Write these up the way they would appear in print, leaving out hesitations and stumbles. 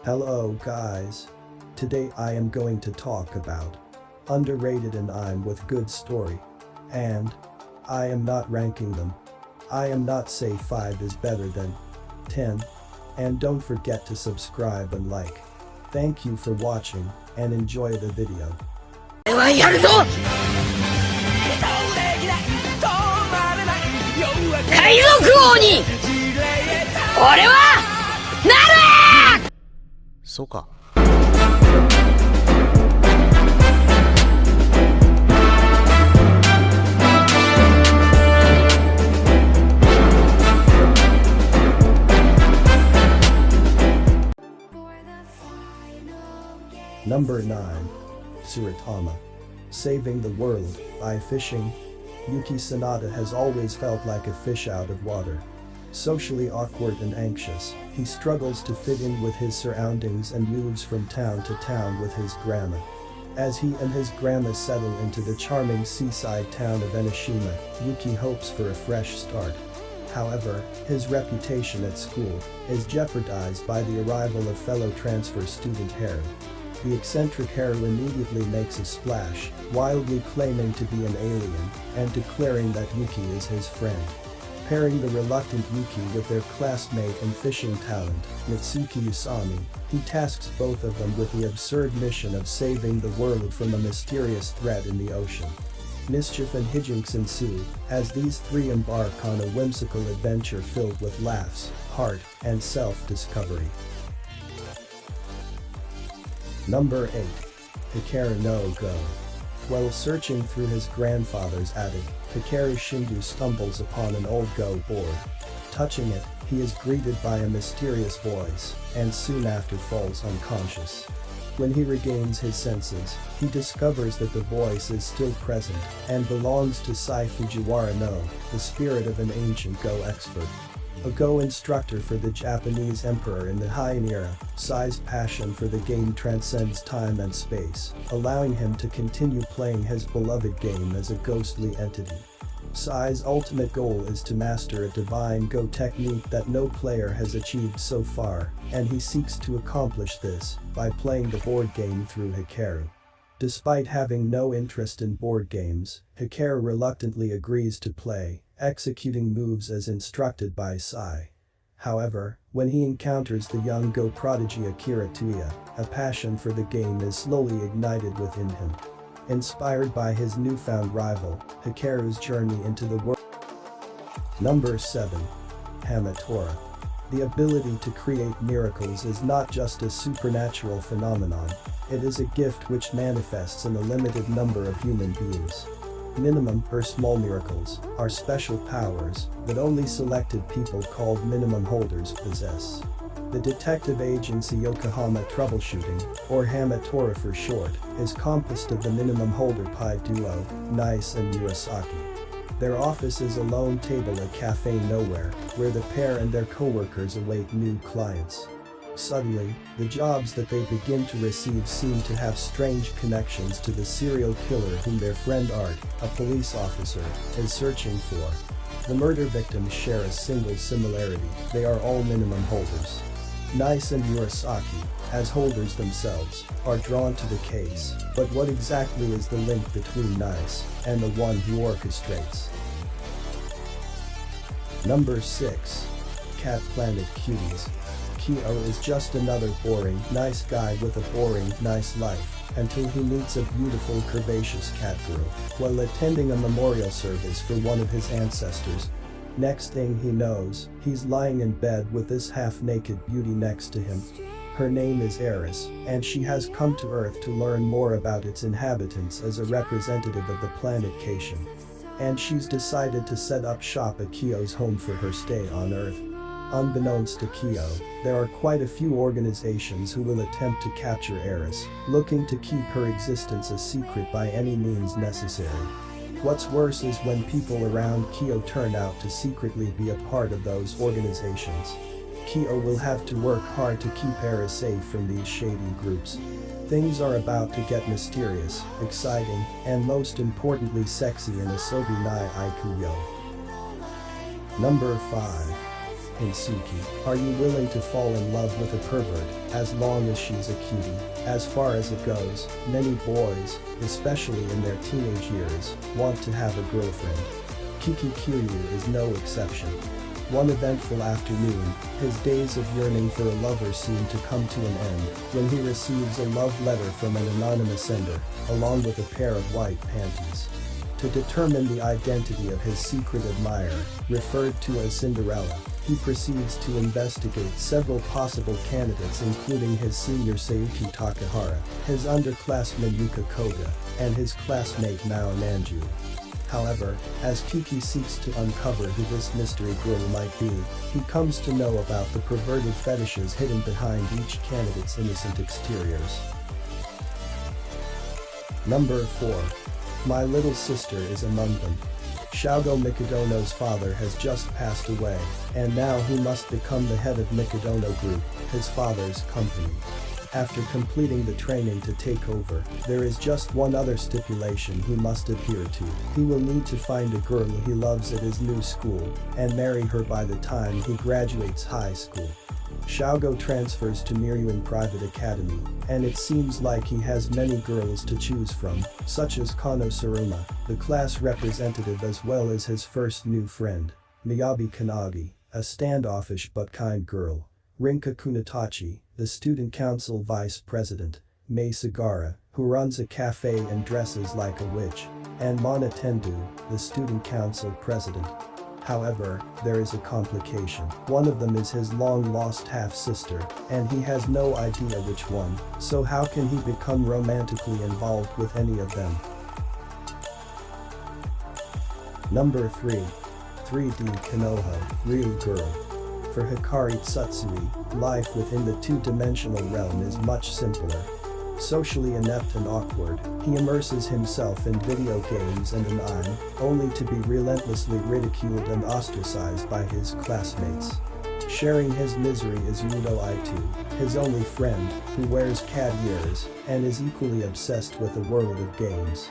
Hello guys. Today I am going to talk about underrated anime with good story. And I am not ranking them. I am not say 5 is better than 10. And don't forget to subscribe and like. Thank you for watching and enjoy the video. やるぞ海賊王に俺はなるそうか。Number 9. Tsuritama. Saving the world by fishing. Yuki Sanada has always felt like a fish out of water. Socially awkward and anxious, he struggles to fit in with his surroundings and moves from town to town with his grandma. As he and his grandma settle into the charming seaside town of Enoshima, Yuki hopes for a fresh start. However, his reputation at school is jeopardized by the arrival of fellow transfer student Haru. The eccentric Haru immediately makes a splash, wildly claiming to be an alien and declaring that Yuki is his friend. Pairing the reluctant Yuki with their classmate and fishing talent, Mitsuki Usami, he tasks both of them with the absurd mission of saving the world from a mysterious threat in the ocean. Mischief and hijinks ensue as these three embark on a whimsical adventure filled with laughs, heart, and self-discovery. Number 8. Hikaru No Go. While searching through his grandfather's attic, Hikaru Shindu stumbles upon an old Go board. Touching it, he is greeted by a mysterious voice, and soon after falls unconscious. When he regains his senses, he discovers that the voice is still present and belongs to Sai Fujiwara no, the spirit of an ancient Go expert. A Go instructor for the Japanese emperor in the Heian era, Sai's passion for the game transcends time and space, allowing him to continue playing his beloved game as a ghostly entity. Sai's ultimate goal is to master a divine Go technique that no player has achieved so far, and he seeks to accomplish this by playing the board game through Hikaru. Despite having no interest in board games, Hikaru reluctantly agrees to play, executing moves as instructed by Sai. However, when he encounters the young Go prodigy Akira Tuya, a passion for the game is slowly ignited within him. Inspired by his newfound rival, Hikaru's journey into the world. Number 7. Hamatora. The ability to create miracles is not just a supernatural phenomenon, it is a gift which manifests in a limited number of human beings. Minimum or small miracles are special powers that only selected people called minimum holders possess. The detective agency Yokohama Troubleshooting, or Hamatora for short, is composed of the minimum holder pi duo, Nice and Murasaki. Their office is a lone table at Cafe Nowhere, where the pair and their co-workers await new clients. Suddenly, the jobs that they begin to receive seem to have strange connections to the serial killer whom their friend Art, a police officer, is searching for. The murder victims share a single similarity: they are all minimum holders. Nice and Murasaki, as holders themselves, are drawn to the case, but what exactly is the link between Nice and the one who orchestrates? Number 6. Cat Planet Cuties. Kyo is just another boring, nice guy with a boring, nice life, until he meets a beautiful, curvaceous cat girl while attending a memorial service for one of his ancestors. Next thing he knows, he's lying in bed with this half-naked beauty next to him. Her name is Eris, and she has come to Earth to learn more about its inhabitants as a representative of the planet Cation. And she's decided to set up shop at Kyo's home for her stay on Earth. Unbeknownst to Kyo, there are quite a few organizations who will attempt to capture Eris, looking to keep her existence a secret by any means necessary. What's worse is when people around Kyo turn out to secretly be a part of those organizations. Kyo will have to work hard to keep Eris safe from these shady groups. Things are about to get mysterious, exciting, and most importantly sexy in Asobi Nai Aikuyo. Number 5. Hensuki, are you willing to fall in love with a pervert, as long as she's a cutie? As far as it goes, many boys, especially in their teenage years, want to have a girlfriend. Kiki Kiryu is no exception. One eventful afternoon, his days of yearning for a lover seem to come to an end when he receives a love letter from an anonymous sender, along with a pair of white panties. To determine the identity of his secret admirer, referred to as Cinderella, he proceeds to investigate several possible candidates including his senior Sayuki Takahara, his underclassman Yuka Koga, and his classmate Mao Nanju. However, as Kiki seeks to uncover who this mystery girl might be, he comes to know about the perverted fetishes hidden behind each candidate's innocent exteriors. Number 4. My little sister is among them. Shogo Mikadono's father has just passed away, and now he must become the head of Mikadono Group, his father's company. After completing the training to take over, there is just one other stipulation he must adhere to. He will need to find a girl he loves at his new school, and marry her by the time he graduates high school. Shogo transfers to Miryuin Private Academy, and it seems like he has many girls to choose from, such as Kano Saruma, the class representative, as well as his first new friend, Miyabi Kanagi, a standoffish but kind girl, Rinka Kunitachi, the student council vice president, Mei Sagara, who runs a cafe and dresses like a witch, and Mana Tendu, the student council president. However, there is a complication. One of them is his long-lost half-sister, and he has no idea which one, so how can he become romantically involved with any of them? Number 3. 3D Konoha, Real Girl. For Hikari Tsutsui, life within the two-dimensional realm is much simpler. Socially inept and awkward, he immerses himself in video games and an anime, only to be relentlessly ridiculed and ostracized by his classmates. Sharing his misery is Yuno Itu, his only friend, who wears cat ears and is equally obsessed with a world of games.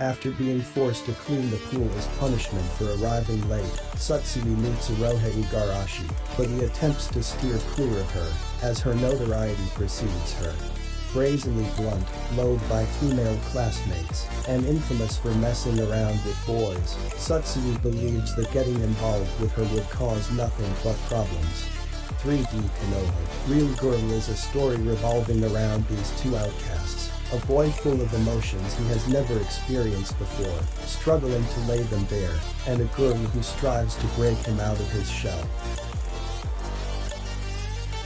After being forced to clean the pool as punishment for arriving late, Tsutsui meets Aroha Igarashi, but he attempts to steer clear of her, as her notoriety precedes her. Brazenly blunt, loathed by female classmates, and infamous for messing around with boys, Tsutsui believes that getting involved with her would cause nothing but problems. 3D Konoha, Real Girl is a story revolving around these two outcasts, a boy full of emotions he has never experienced before, struggling to lay them bare, and a girl who strives to break him out of his shell.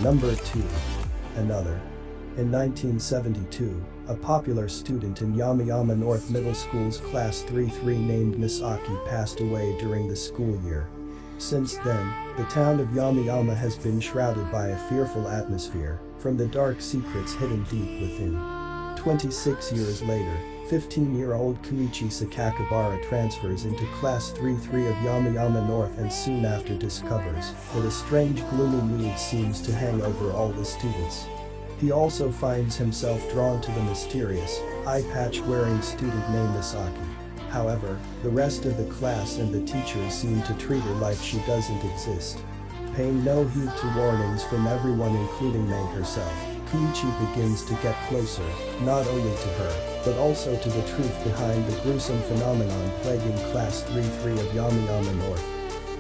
Number 2. Another. In 1972, a popular student in Yamayama North Middle School's Class 3-3 named Misaki passed away during the school year. Since then, the town of Yamayama has been shrouded by a fearful atmosphere, from the dark secrets hidden deep within. 26 years later, 15-year-old Koichi Sakakibara transfers into Class 3-3 of Yamayama North and soon after discovers that a strange gloomy mood seems to hang over all the students. He also finds himself drawn to the mysterious, eye-patch-wearing student named Misaki. However, the rest of the class and the teachers seem to treat her like she doesn't exist. Paying no heed to warnings from everyone including Mei herself, Koichi begins to get closer, not only to her, but also to the truth behind the gruesome phenomenon plaguing Class 3-3 of Yamayama North.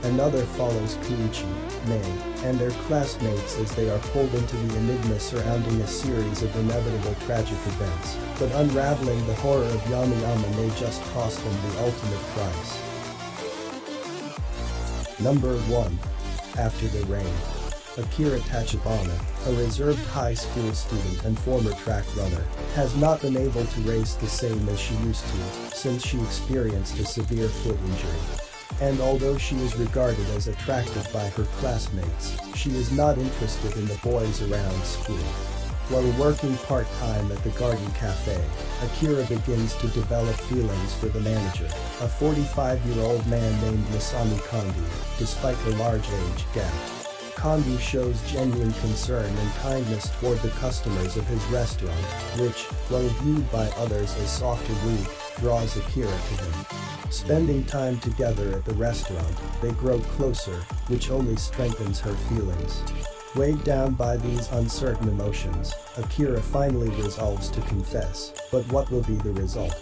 Another follows Koichi, Mei, and their classmates as they are pulled into the enigma surrounding a series of inevitable tragic events, but unraveling the horror of Yamayama may just cost them the ultimate price. Number 1. After the Rain. Akira Tachibana, a reserved high school student and former track runner, has not been able to race the same as she used to since she experienced a severe foot injury. And although she is regarded as attractive by her classmates, she is not interested in the boys around school. While working part-time at the Garden Cafe, Akira begins to develop feelings for the manager, a 45-year-old man named Masami Kondi, despite the large age gap. Kondi shows genuine concern and kindness toward the customers of his restaurant, which, while viewed by others as soft or weak, draws Akira to him. Spending time together at the restaurant, they grow closer, which only strengthens her feelings. Weighed down by these uncertain emotions, Akira finally resolves to confess, but what will be the result?